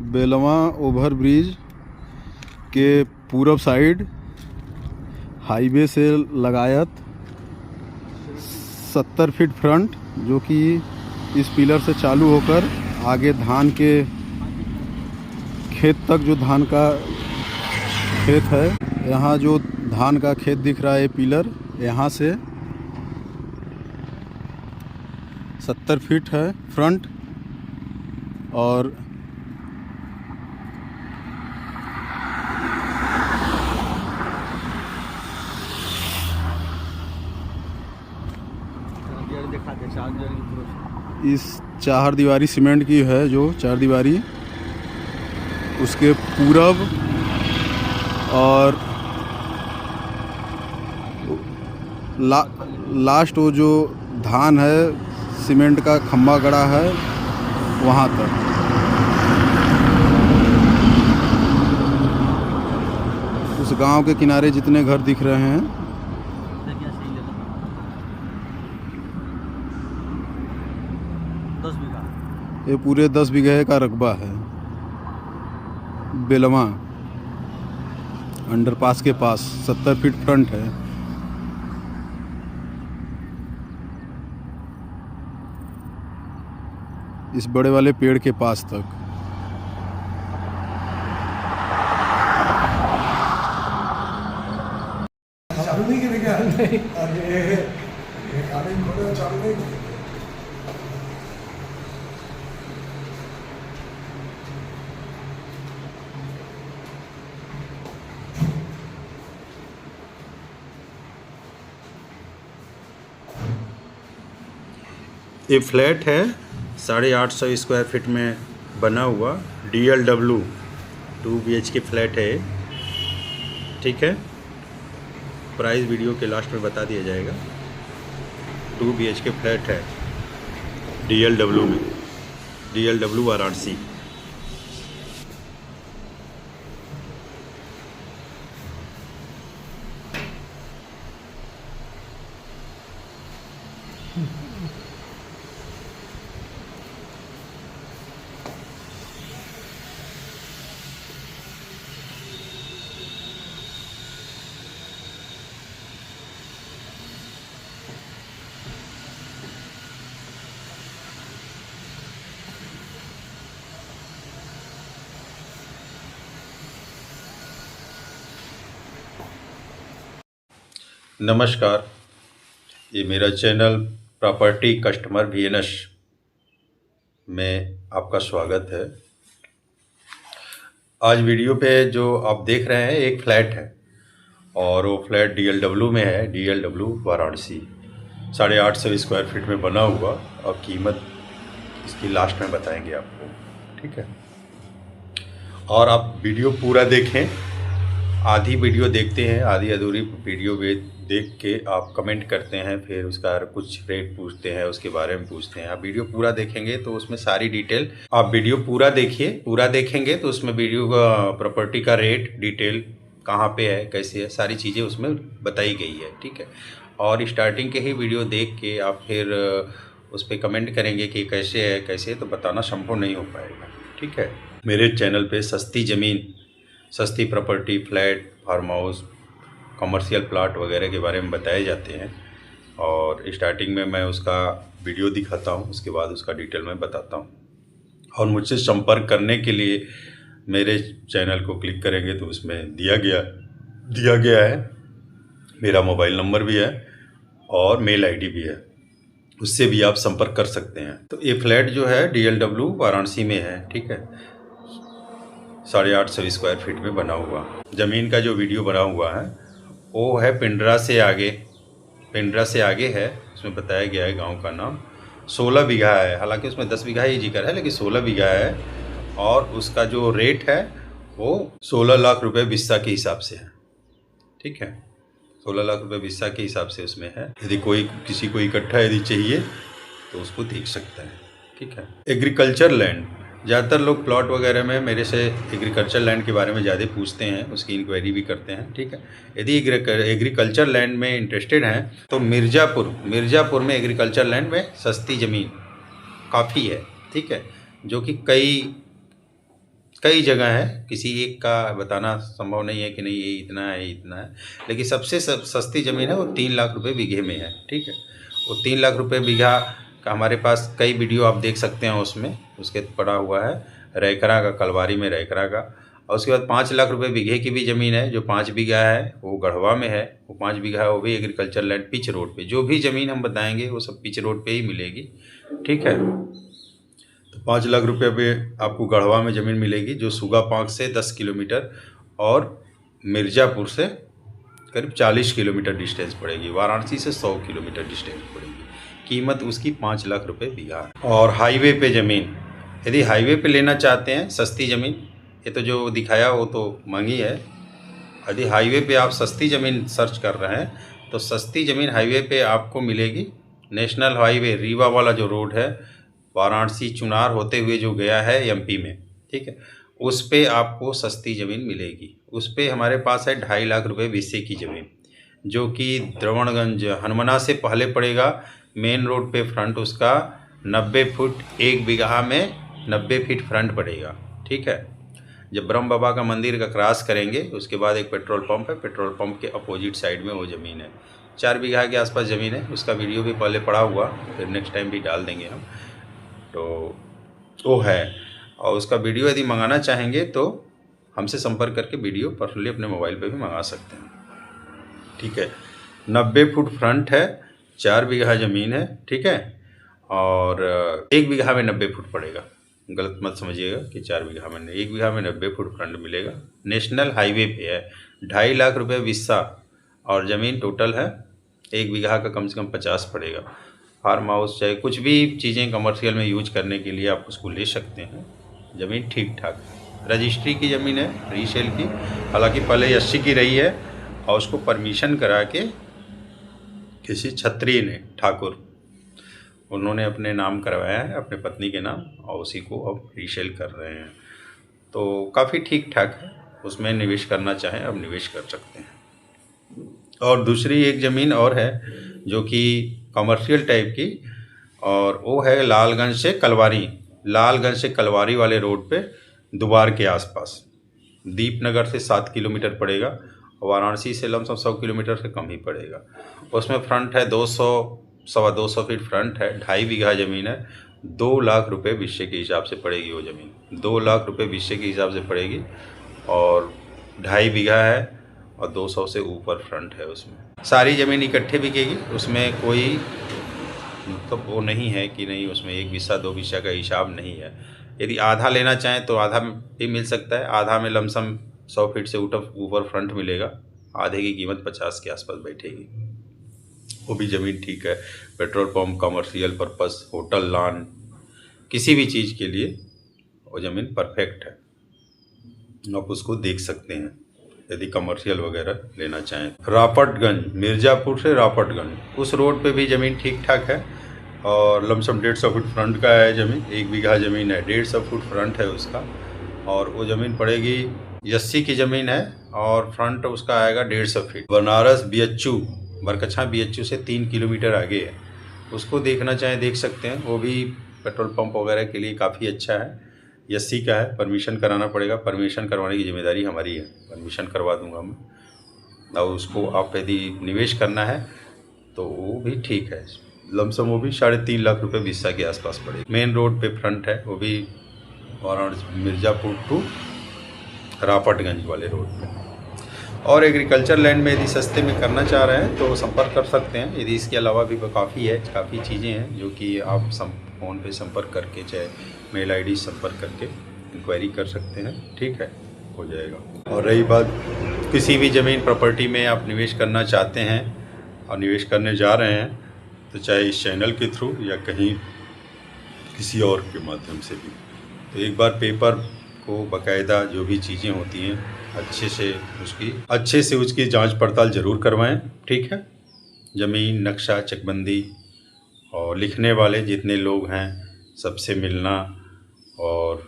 Belwa over bridge के पूरब side highway से लगायत 70 फीट फ्रंट, जो कि इस पिलर से चालू होकर आगे धान के खेत तक, जो धान का खेत है, यहाँ जो धान का खेत दिख रहा है, ये पिलर यहाँ से 70 फीट है फ्रंट। और इस 4 दीवारी सीमेंट की है, जो 4 दीवारी उसके पूरब और लास्ट वो जो धान है, सीमेंट का खंभा गड़ा है वहाँ तक। उस गांव के किनारे जितने घर दिख रहे हैं, ये पूरे 10 बीघे का रकबा है। बेलवा अंडरपास के पास 70 फीट फ्रंट है। इस बड़े वाले पेड़ के पास तक। चालू नहीं करेगा? अरे चालू नहीं। ये फ्लैट है 850 स्क्वायर फीट में बना हुआ DLW 2 BHK फ्लैट है, ठीक है। प्राइस वीडियो के लास्ट में बता दिया जाएगा। 2 BHK फ्लैट है DLW में, DLW वाराणसी। नमस्कार, ये मेरा चैनल प्रॉपर्टी कस्टमर VNS में आपका स्वागत है। आज वीडियो पे जो आप देख रहे हैं एक फ्लैट है, और वो फ्लैट DLW में है, DLW वाराणसी। 850 स्क्वायर फीट में बना हुआ, और कीमत इसकी लास्ट में बताएंगे आपको, ठीक है। और आप वीडियो पूरा देखें। आधी वीडियो देखते हैं, आधी अधूरी वीडियो देख के आप कमेंट करते हैं, फिर उसका कुछ रेट पूछते हैं, उसके बारे में पूछते हैं। आप वीडियो पूरा देखेंगे तो उसमें सारी डिटेल, आप वीडियो पूरा देखिए, पूरा देखेंगे तो उसमें वीडियो का प्रॉपर्टी का रेट डिटेल, कहाँ पे है, कैसे है, सारी चीज़ें उसमें बताई गई है, ठीक है। और स्टार्टिंग के ही वीडियो देख के आप फिर उस पर कमेंट करेंगे कि कैसे है कैसे है, तो बताना संभव नहीं हो पाएगा, ठीक है। मेरे चैनल पे सस्ती ज़मीन, सस्ती property, flat, farm house, commercial plot वगैरह के बारे में बताए जाते हैं, और स्टार्टिंग में मैं उसका वीडियो दिखाता हूं, उसके बाद उसका डिटेल में बताता हूं। और मुझसे संपर्क करने के लिए मेरे चैनल को क्लिक करेंगे तो उसमें दिया गया है, मेरा मोबाइल नंबर भी है और मेल आईडी भी है, उससे भी आप संपर्क कर सकते हैं। तो ये फ्लैट जो है DLW वाराणसी में है, ठीक है। 850 स्क्वायर फीट में बना हुआ ज़मीन का जो वीडियो बना हुआ है वो है पिंडरा से आगे है। उसमें बताया गया है गांव का नाम। 16 बीघा है, हालांकि उसमें 10 बीघा ही जिक्र है, लेकिन 16 बीघा है। और उसका जो रेट है वो 16 लाख रुपए बिस्सा के हिसाब से है, ठीक है। 16 लाख रुपए बिस्सा के हिसाब से उसमें है। यदि किसी को इकट्ठा यदि चाहिए तो उसको देख सकता है, ठीक है। एग्रीकल्चर लैंड, ज़्यादातर लोग प्लॉट वगैरह में मेरे से एग्रीकल्चर लैंड के बारे में ज़्यादा पूछते हैं, उसकी इंक्वायरी भी करते हैं, ठीक है। यदि एग्रीकल्चर लैंड में इंटरेस्टेड हैं तो मिर्ज़ापुर में एग्रीकल्चर लैंड में सस्ती ज़मीन काफ़ी है, ठीक है, जो कि कई कई जगह है, किसी एक का बताना संभव नहीं है कि नहीं ये इतना है इतना है, लेकिन सबसे सस्ती ज़मीन है वो 3 लाख रुपए बीघे में है। ठीक है, वो 3 लाख रुपए बीघा का हमारे पास कई वीडियो आप देख सकते हैं, उसमें उसके पड़ा हुआ है रैकरा का, कलवारी में रैकरा का। और उसके बाद 5 लाख रुपए बीघे की भी ज़मीन है, जो 5 बीघा है वो गढ़वा में है, वो 5 बीघा है, वो भी एग्रीकल्चर लैंड पिच रोड पे। जो भी ज़मीन हम बताएंगे वो सब पिच रोड पे ही मिलेगी। ठीक है, तो 5 लाख रुपये पे आपको गढ़वा में ज़मीन मिलेगी, जो सुगापांक से 10 किलोमीटर और मिर्ज़ापुर से करीब 40 किलोमीटर डिस्टेंस पड़ेगी, वाराणसी से 100 किलोमीटर डिस्टेंस पड़ेगी। कीमत उसकी 5 लाख रुपए बीघा है। और हाईवे पे ज़मीन, यदि हाईवे पे लेना चाहते हैं सस्ती ज़मीन, ये तो जो दिखाया वो तो महंगी है, यदि हाईवे पे आप सस्ती ज़मीन सर्च कर रहे हैं तो सस्ती ज़मीन हाईवे पे आपको मिलेगी। नेशनल हाईवे रीवा वाला जो रोड है, वाराणसी चुनार होते हुए जो गया है एमपी में, ठीक है, उस पे आपको सस्ती ज़मीन मिलेगी। उस पे हमारे पास है 2.5 लाख रुपए विस्से की ज़मीन, जो कि द्रवणगंज हनुमना से पहले पड़ेगा। मेन रोड पे फ्रंट उसका 90 फुट, 1 बीघा में 90 फीट फ्रंट पड़ेगा। ठीक है, जब ब्रह्म बाबा का मंदिर का क्रॉस करेंगे उसके बाद एक पेट्रोल पंप है, पेट्रोल पंप के अपोजिट साइड में वो ज़मीन है। 4 बीघा के आसपास ज़मीन है, उसका वीडियो भी पहले पड़ा हुआ, फिर नेक्स्ट टाइम भी डाल देंगे हम। तो वो है, और उसका वीडियो यदि मंगाना चाहेंगे तो हमसे संपर्क करके वीडियो पर्सनली अपने मोबाइल पे भी मंगा सकते हैं। ठीक है, 90 फुट फ्रंट है, 4 बीघा ज़मीन है। ठीक है, और 1 बीघा में 90 फुट पड़ेगा, गलत मत समझिएगा कि 4 बीघा में, 1 बीघा में 90 फुट फ्रंट मिलेगा। नेशनल हाईवे पे है, 2.5 लाख रुपए विस्सा, और ज़मीन टोटल है 1 बीघा का कम से कम 50 पड़ेगा। फार्म हाउस चाहे कुछ भी चीज़ें कमर्शियल में यूज करने के लिए आप उसको ले सकते हैं। ज़मीन ठीक ठाक है, रजिस्ट्री की ज़मीन है, रीसेल की, हालांकि पहले 80 की रही है और उसको परमिशन करा के किसी क्षत्रिय ने, ठाकुर, उन्होंने अपने नाम करवाया है, अपने पत्नी के नाम, और उसी को अब रीसेल कर रहे हैं। तो काफ़ी ठीक ठाक है, उसमें निवेश करना चाहें अब निवेश कर सकते हैं। और दूसरी एक ज़मीन और है जो कि कमर्शियल टाइप की, और वो है लालगंज से कलवारी, लालगंज से कलवारी वाले रोड पे दुबार के आसपास। दीपनगर से 7 किलोमीटर पड़ेगा, वाराणसी से लमसम 100 किलोमीटर से कम ही पड़ेगा। उसमें फ्रंट है 200-225 फीट फ्रंट है, 2.5 बीघा ज़मीन है। 2 लाख रुपए विस्से के हिसाब से पड़ेगी वो ज़मीन, 2 लाख रुपए विस्से के हिसाब से पड़ेगी, और 2.5 बीघा है और 200 से ऊपर फ्रंट है। उसमें सारी ज़मीन इकट्ठे बिकेगी, उसमें कोई मतलब वो नहीं है कि नहीं उसमें 1 बिस्सा 2 बिस्सा का हिसाब नहीं है। यदि आधा लेना चाहें तो आधा भी मिल सकता है, आधा में लमसम 100 फीट से ऊपर फ्रंट मिलेगा, आधे की कीमत 50 के आसपास बैठेगी। वो भी ज़मीन ठीक है, petrol pump, commercial purpose, hotel, lawn, किसी भी चीज़ के लिए वो ज़मीन परफेक्ट है। आप उसको देख सकते हैं यदि कमर्शियल वगैरह लेना चाहें। रापटगंज, मिर्ज़ापुर से रापटगंज, उस रोड पे भी ज़मीन ठीक ठाक है, और लमसम 150 फुट फ्रंट का है ज़मीन, 1 बीघा ज़मीन है, 150 फुट फ्रंट है उसका, और वो ज़मीन पड़ेगी 80 की ज़मीन है, और फ्रंट उसका आएगा 150 feet. Banaras BHU, Barkachha BHU से 3 किलोमीटर आगे है, उसको देखना चाहें देख सकते हैं। वो भी पेट्रोल पंप वगैरह के लिए काफ़ी अच्छा है, 80 का है, परमिशन कराना पड़ेगा, परमिशन करवाने की जिम्मेदारी हमारी है, परमिशन करवा दूंगा मैं। और उसको आप यदि निवेश करना है तो वो भी ठीक है, लमसम वो भी 3.5 लाख रुपए विस्सा के आसपास पड़े। मेन रोड पे फ्रंट है, वो भी वाराणसी मिर्ज़ापुर टू रापटगंज वाले रोड पे। और एग्रीकल्चर लैंड में यदि सस्ते में करना चाह रहे हैं तो संपर्क कर सकते हैं। यदि इसके अलावा भी काफ़ी है, काफ़ी चीज़ें हैं जो कि आप फ़ोन पे संपर्क करके चाहे मेल ID संपर्क करके इंक्वायरी कर सकते हैं। ठीक है, हो जाएगा। और रही बात किसी भी ज़मीन प्रॉपर्टी में आप निवेश करना चाहते हैं और निवेश करने जा रहे हैं, तो चाहे इस चैनल के थ्रू या कहीं किसी और के माध्यम से भी, तो एक बार पेपर को बाकायदा जो भी चीज़ें होती हैं अच्छे से उसकी जांच पड़ताल ज़रूर करवाएं। ठीक है, ज़मीन, नक्शा, चकबंदी और लिखने वाले जितने लोग हैं सबसे मिलना, और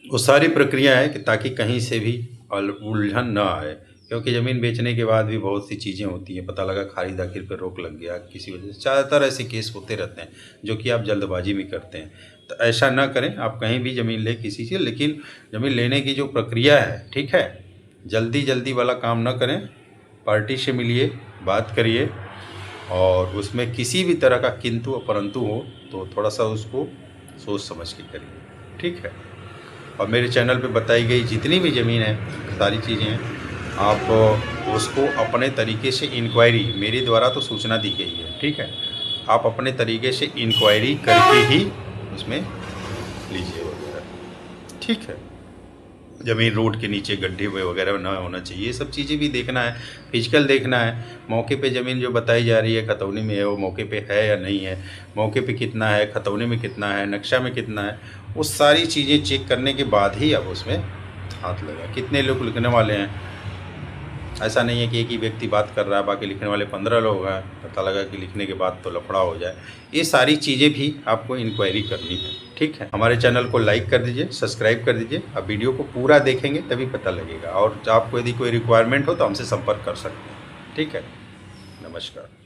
वो सारी प्रक्रिया है कि ताकि कहीं से भी उलझन ना आए, क्योंकि ज़मीन बेचने के बाद भी बहुत सी चीज़ें होती हैं। पता लगा खरीद आखिर पर रोक लग गया किसी वजह से, ज़्यादातर ऐसे केस होते रहते हैं जो कि आप जल्दबाजी में करते हैं। तो ऐसा ना करें। आप कहीं भी ज़मीन ले किसी से, लेकिन ज़मीन लेने की जो प्रक्रिया है, ठीक है, जल्दी वाला काम ना करें। पार्टी से मिलिए, बात करिए, और उसमें किसी भी तरह का किंतु और परंतु हो तो थोड़ा सा उसको सोच समझ के करिए, ठीक है। और मेरे चैनल पे बताई गई जितनी भी ज़मीन है, सारी चीज़ें हैं, आप उसको अपने तरीके से इंक्वायरी, मेरे द्वारा तो सूचना दी गई है, ठीक है, आप अपने तरीके से इंक्वायरी करके ही उसमें लीजिए वगैरह, ठीक है। ज़मीन रोड के नीचे गड्ढे में वगैरह ना होना चाहिए, ये सब चीज़ें भी देखना है, फिजिकल देखना है। मौके पे ज़मीन जो बताई जा रही है खतौनी में है, वो मौके पे है या नहीं है, मौके पे कितना है, खतौनी में कितना है, नक्शा में कितना है, वो सारी चीज़ें चेक करने के बाद ही अब उसमें हाथ लगा। कितने लोग लिखने वाले हैं, ऐसा नहीं है कि एक ही व्यक्ति बात कर रहा है, बाकी लिखने वाले 15 लोग हैं, पता लगा कि लिखने के बाद तो लफड़ा हो जाए। ये सारी चीज़ें भी आपको इंक्वायरी करनी है, ठीक है। हमारे चैनल को लाइक कर दीजिए, सब्सक्राइब कर दीजिए। आप वीडियो को पूरा देखेंगे तभी पता लगेगा, और आपको यदि कोई रिक्वायरमेंट हो तो हमसे संपर्क कर सकते हैं, ठीक है। नमस्कार।